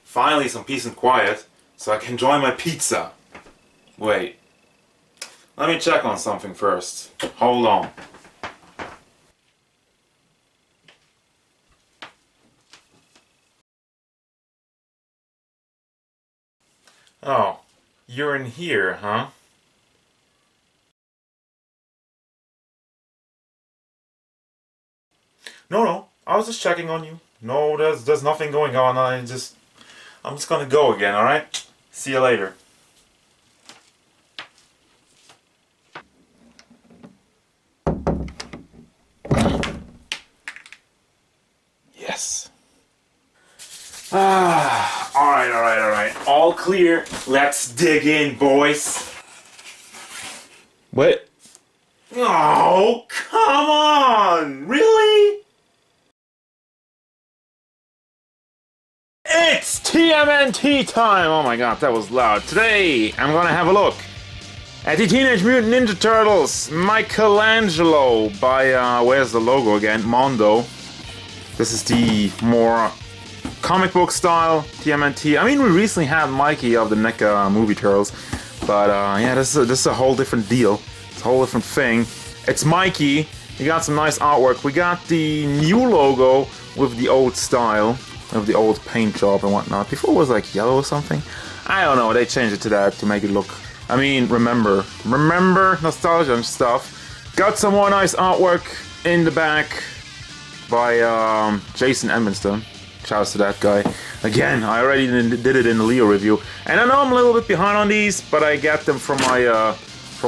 Finally some peace and quiet, so I can enjoy my pizza. Wait. Let me check on something first. Hold on. Oh, you're in here, huh? No, I was just checking on you. No, there's nothing going on. I'm just gonna go again, alright? See you later. Yes. Alright. All clear. Let's dig in, boys. What? Oh, come on! Really? It's TMNT time! Oh my god, that was loud. Today, I'm gonna have a look at the Teenage Mutant Ninja Turtles Michelangelo by, where's the logo again? Mondo. This is the more comic book style TMNT. I mean, we recently had Mikey of the NECA movie Turtles, but yeah, this is a whole different deal. It's a whole different thing. It's Mikey. We got some nice artwork. We got the new logo with the old style, of the old paint job and whatnot. Before it was like yellow or something. I don't know. They changed it to that to make it look. I mean, remember nostalgia and stuff. Got some more nice artwork in the back by Jason Edmonston. Shouts to that guy. Again, I already did it in the Leo review, and I know I'm a little bit behind on these, but I got them from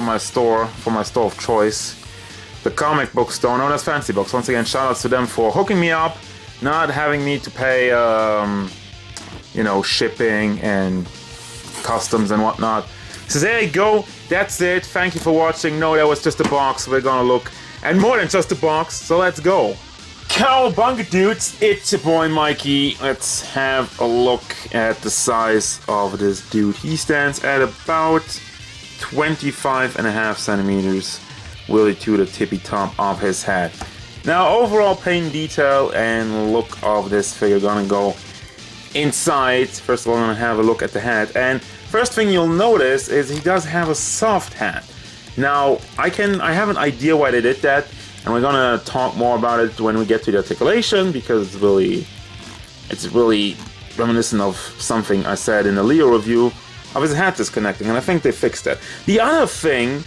my store of choice, the comic book store known as Fancy Books. Once again, shoutouts to them for hooking me up, not having me to pay, you know, shipping and customs and whatnot. So there you go. That's it. Thank you for watching. No, that was just a box. We're gonna look at more than just a box. So let's go. Cowabunga dudes, it's your boy Mikey. Let's have a look at the size of this dude. He stands at about 25.5 centimeters, really to the tippy top of his head. Now, overall paint detail and look of this figure, gonna go inside. First of all, I'm gonna have a look at the head, and first thing you'll notice is he does have a soft hat. Now, I have an idea why they did that, and we're gonna talk more about it when we get to the articulation, because it's really reminiscent of something I said in the Leo review of his hat disconnecting, and I think they fixed that. The other thing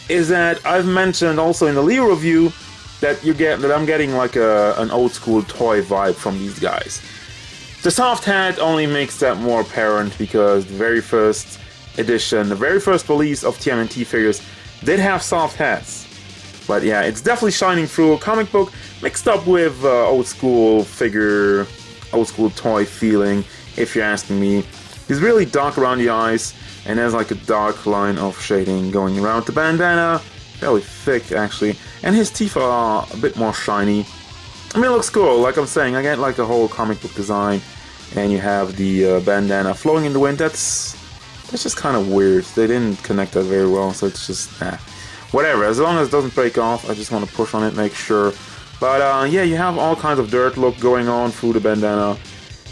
is that I've mentioned also in the Leo review that I'm getting like an old school toy vibe from these guys. The soft hat only makes that more apparent because the very first edition, the very first release of TMNT figures did have soft hats. But yeah, it's definitely shining through a comic book mixed up with old school figure, old school toy feeling, if you're asking me. He's really dark around the eyes and has like a dark line of shading going around the bandana, fairly thick actually, and his teeth are a bit more shiny. I mean, it looks cool, like I'm saying, I get like a whole comic book design, and you have the bandana flowing in the wind. That's just kind of weird. They didn't connect that very well, so it's just, whatever, as long as it doesn't break off, I just want to push on it, make sure. But yeah, you have all kinds of dirt look going on through the bandana.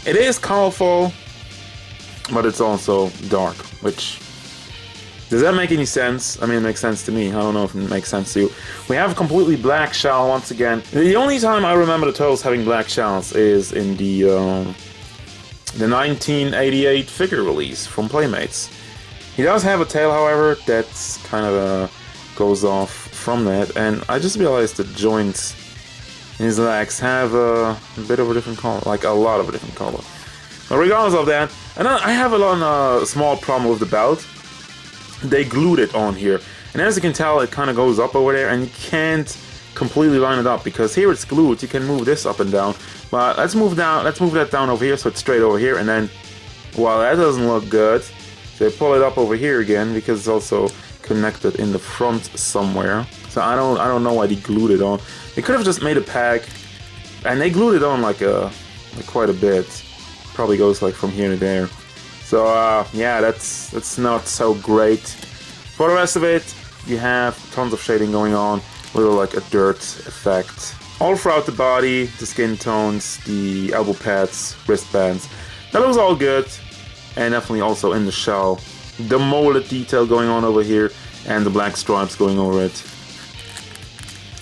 It is colorful, but it's also dark, which... Does that make any sense? I mean, it makes sense to me. I don't know if it makes sense to you. We have a completely black shell once again. The only time I remember the Turtles having black shells is in the 1988 figure release from Playmates. He does have a tail, however, that's kind of goes off from that, and I just realized the joints in his legs have a bit of a different color, like a lot of a different color. But regardless of that, and I have a small problem with the belt. They glued it on here, and as you can tell, it kind of goes up over there, and you can't completely line it up because here it's glued. You can move this up and down, but let's move that down over here so it's straight over here, and then, well, that doesn't look good. So they pull it up over here again because it's also connected in the front somewhere. So I don't know why they glued it on. They could have just made a pack, and they glued it on like quite a bit. Probably goes like from here to there. So yeah, that's not so great. For the rest of it, you have tons of shading going on, little like a dirt effect all throughout the body, the skin tones, the elbow pads, wristbands. That looks all good, and definitely also in the shell. The molded detail going on over here, and the black stripes going over it.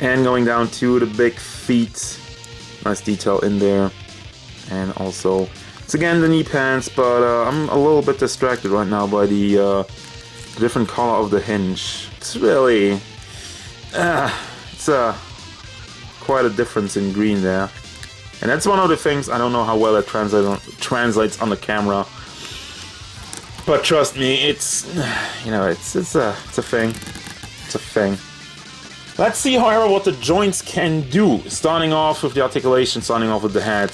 And going down to the big feet, nice detail in there. And also, it's again the knee pads, but I'm a little bit distracted right now by the different color of the hinge. It's really, it's quite a difference in green there. And that's one of the things, I don't know how well it translates on the camera. But trust me, it's, you know, it's a thing. It's a thing. Let's see, however, what the joints can do. Starting off with the articulation, starting off with the head.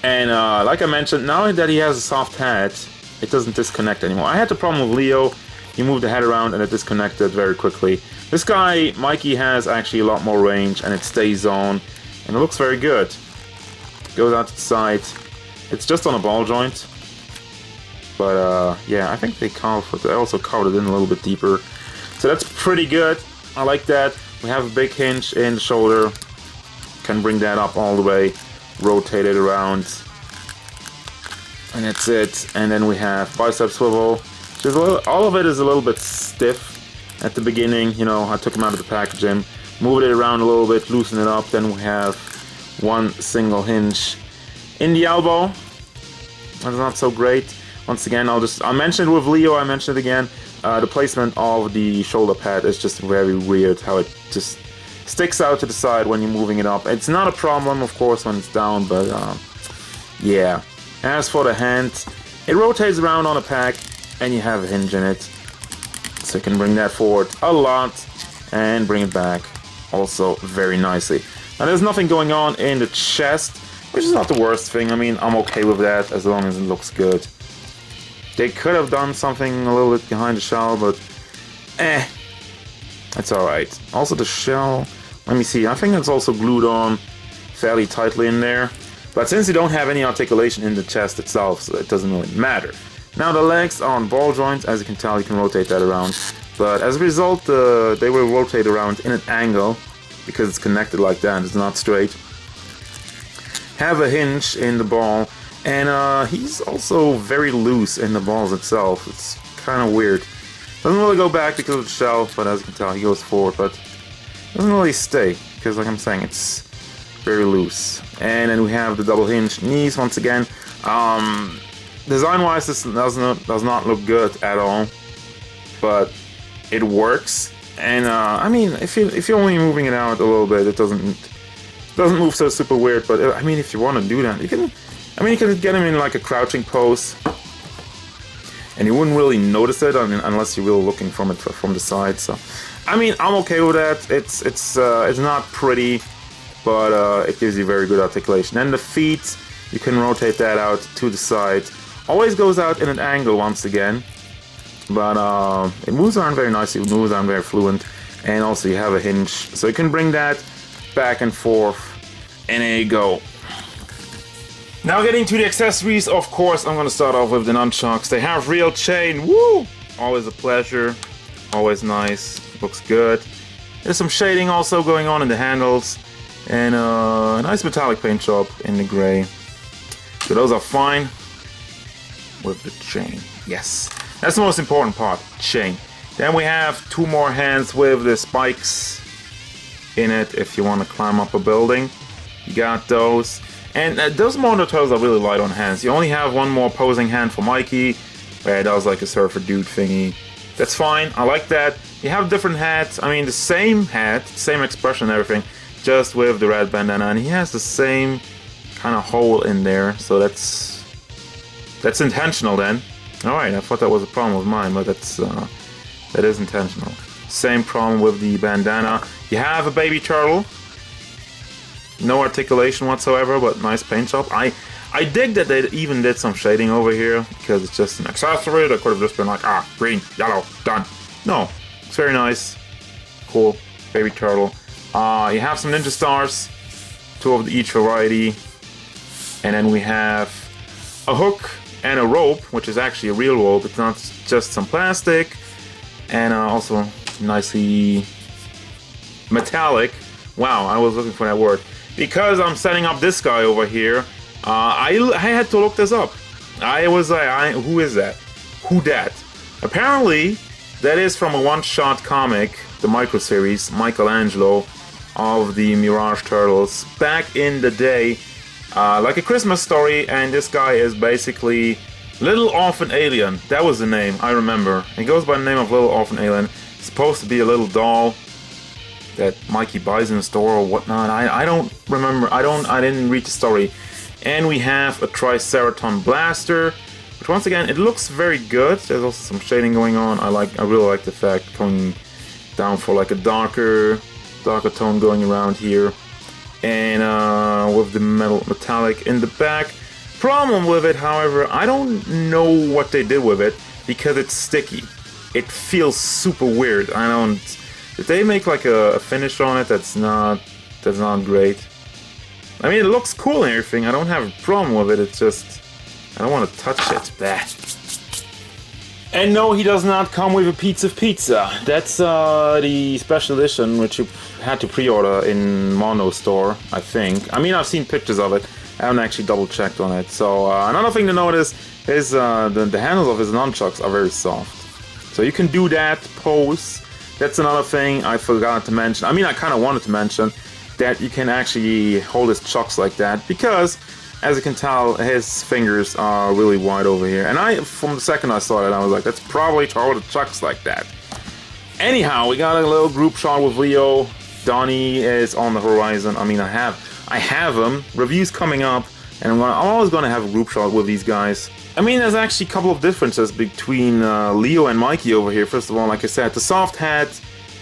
And like I mentioned, now that he has a soft head, it doesn't disconnect anymore. I had the problem with Leo. He moved the head around and it disconnected very quickly. This guy, Mikey, has actually a lot more range and it stays on. And it looks very good. Goes out to the side. It's just on a ball joint. But yeah, I think they also covered it in a little bit deeper. So that's pretty good. I like that. We have a big hinge in the shoulder. Can bring that up all the way. Rotate it around. And that's it. And then we have bicep swivel. Which is all of it is a little bit stiff at the beginning. You know, I took them out of the packaging. Moved it around a little bit, loosen it up. Then we have one single hinge in the elbow. That's not so great. Once again, I mentioned it with Leo, I mentioned it again. The placement of the shoulder pad is just very weird, how it just sticks out to the side when you're moving it up. It's not a problem, of course, when it's down, but yeah. As for the hand, it rotates around on a pack, and you have a hinge in it. So you can bring that forward a lot, and bring it back also very nicely. Now there's nothing going on in the chest, which is not the worst thing. I mean, I'm okay with that, as long as it looks good. They could have done something a little bit behind the shell, but it's alright. Also the shell, let me see, I think it's also glued on fairly tightly in there. But since you don't have any articulation in the chest itself, so it doesn't really matter. Now the legs are on ball joints, as you can tell, you can rotate that around. But as a result, they will rotate around in an angle, because it's connected like that, it's not straight. Have a hinge in the ball. And he's also very loose in the balls itself. It's kind of weird. Doesn't really go back because of the shell, but as you can tell, he goes forward, but doesn't really stay because, like I'm saying, it's very loose. And then we have the double hinge knees once again. Design-wise, this does not look good at all, but it works. And I mean, if you're only moving it out a little bit, it doesn't move so super weird. But I mean, if you want to do that, you can. I mean, you can get him in like a crouching pose, and you wouldn't really notice it unless you're really looking from the side. So, I mean, I'm okay with that. It's not pretty, but it gives you very good articulation. And the feet, you can rotate that out to the side. Always goes out in an angle once again, but it moves around very nicely. It moves around very fluent, and also you have a hinge, so you can bring that back and forth. And there you go. Now getting to the accessories, of course, I'm going to start off with the nunchucks. They have real chain, woo! Always a pleasure, always nice, looks good. There's some shading also going on in the handles, and a nice metallic paint job in the gray. So those are fine with the chain, yes. That's the most important part, chain. Then we have two more hands with the spikes in it if you want to climb up a building. You got those. And those Mondo toes are really light on hands. You only have one more posing hand for Mikey, where he does like a surfer dude thingy. That's fine, I like that. You have different hats, I mean the same hat, same expression and everything, just with the red bandana, and he has the same kind of hole in there, so that's intentional then. Alright, I thought that was a problem with mine, but that is intentional. Same problem with the bandana. You have a baby turtle. No articulation whatsoever, but nice paint job. I dig that they even did some shading over here, because it's just an accessory that could have just been like, green, yellow, done. No, it's very nice. Cool, baby turtle. You have some ninja stars, two of each variety. And then we have a hook and a rope, which is actually a real rope. It's not just some plastic. And also nicely metallic. Wow, I was looking for that word. because I'm setting up this guy over here, I had to look this up. I was like, who is that? Who dat? Apparently, that is from a one-shot comic, the micro series, Michelangelo, of the Mirage Turtles, back in the day, like a Christmas story, and this guy is basically Little Orphan Alien. That was the name, I remember. He goes by the name of Little Orphan Alien. It's supposed to be a little doll that Mikey buys in the store or whatnot. I don't remember. I didn't read the story. And we have a Triceraton blaster, which once again, it looks very good. There's also some shading going on. I really like the fact going down for like a darker tone going around here. And with the metallic in the back. Problem with it, however, I don't know what they did with it because it's sticky. It feels super weird. Did they make like a finish on it that's not great? I mean, it looks cool and everything. I don't have a problem with it. It's just I don't want to touch it. Bah. And no, he does not come with a pizza. That's the special edition, which you had to pre-order in Mondo store, I think. I mean, I've seen pictures of it. I haven't actually double-checked on it. So another thing to notice is the handles of his nunchucks are very soft. So you can do that pose. That's another thing I forgot to mention. I mean, I kind of wanted to mention that you can actually hold his chucks like that because, as you can tell, his fingers are really wide over here. And from the second I saw that, I was like, that's probably to hold the chucks like that. Anyhow, we got a little group shot with Leo. Donnie is on the horizon. I mean, I have him. Reviews coming up, and I'm always going to have a group shot with these guys. I mean, there's actually a couple of differences between Leo and Mikey over here. First of all, like I said, the soft hat,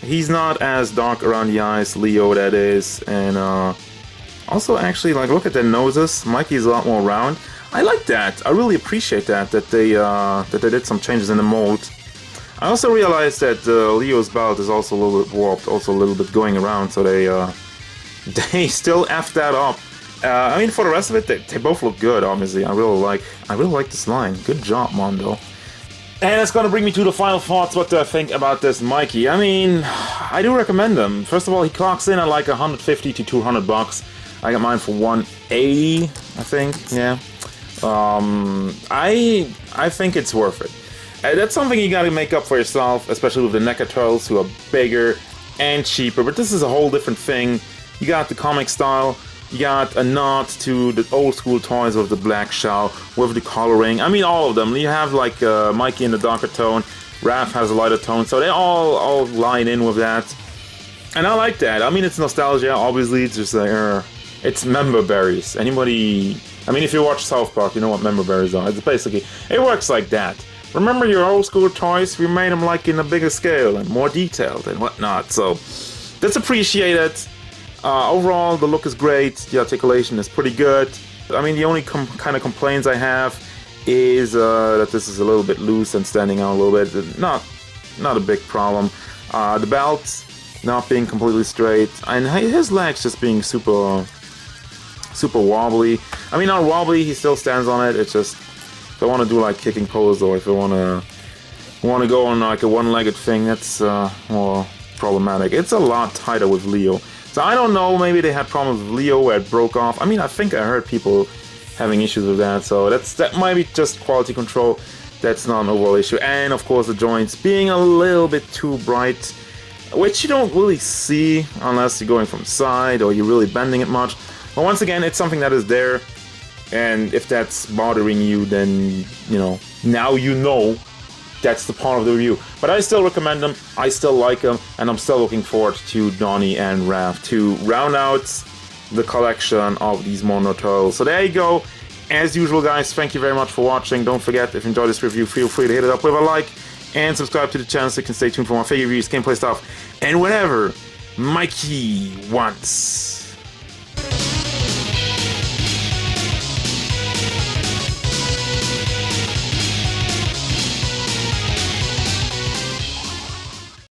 he's not as dark around the eyes, Leo that is. And also, actually, like, look at their noses. Mikey's a lot more round. I like that. I really appreciate that they did some changes in the mold. I also realized that Leo's belt is also a little bit warped, also a little bit going around, so they still F that up. I mean, for the rest of it, they both look good, obviously. I really like this line. Good job, Mondo. And it's gonna bring me to the final thoughts. What do I think about this Mikey? I mean, I do recommend him. First of all, he clocks in at like 150 to 200 bucks. I got mine for 180, I think. Yeah. I think it's worth it. That's something you gotta make up for yourself, especially with the NECA Turtles, who are bigger and cheaper. But this is a whole different thing. You got the comic style. You got a nod to the old school toys with the black shell, with the coloring. I mean, all of them. You have like Mikey in the darker tone, Raph has a lighter tone, so they all line in with that. And I like that. I mean, it's nostalgia, obviously. It's just like, it's member berries. Anybody, I mean, if you watch South Park, you know what member berries are. It's basically, it works like that. Remember your old school toys? We made them like in a bigger scale and more detailed and whatnot. So that's appreciated. Overall, the look is great. The articulation is pretty good. I mean, the only kind of complaints I have is that this is a little bit loose and standing out a little bit. Not a big problem. The belt not being completely straight, and his legs just being super wobbly. I mean, not wobbly. He still stands on it. It's just if I want to do like kicking pose, or if I want to go on like a one-legged thing, that's more problematic. It's a lot tighter with Leo. So I don't know, maybe they had problems with Leo where it broke off. I mean, I think I heard people having issues with that, so that might be just quality control. That's not an overall issue. And of course the joints being a little bit too bright, which you don't really see unless you're going from side or you're really bending it much. But once again, it's something that is there, and if that's bothering you, then, you know, now you know. That's the part of the review. But I still recommend them, I still like them, and I'm still looking forward to Donnie and Raph to round out the collection of these Mondo Turtles. So there you go. As usual, guys, thank you very much for watching. Don't forget, if you enjoyed this review, feel free to hit it up with a like and subscribe to the channel so you can stay tuned for more favorite reviews, gameplay stuff, and whatever Mikey wants.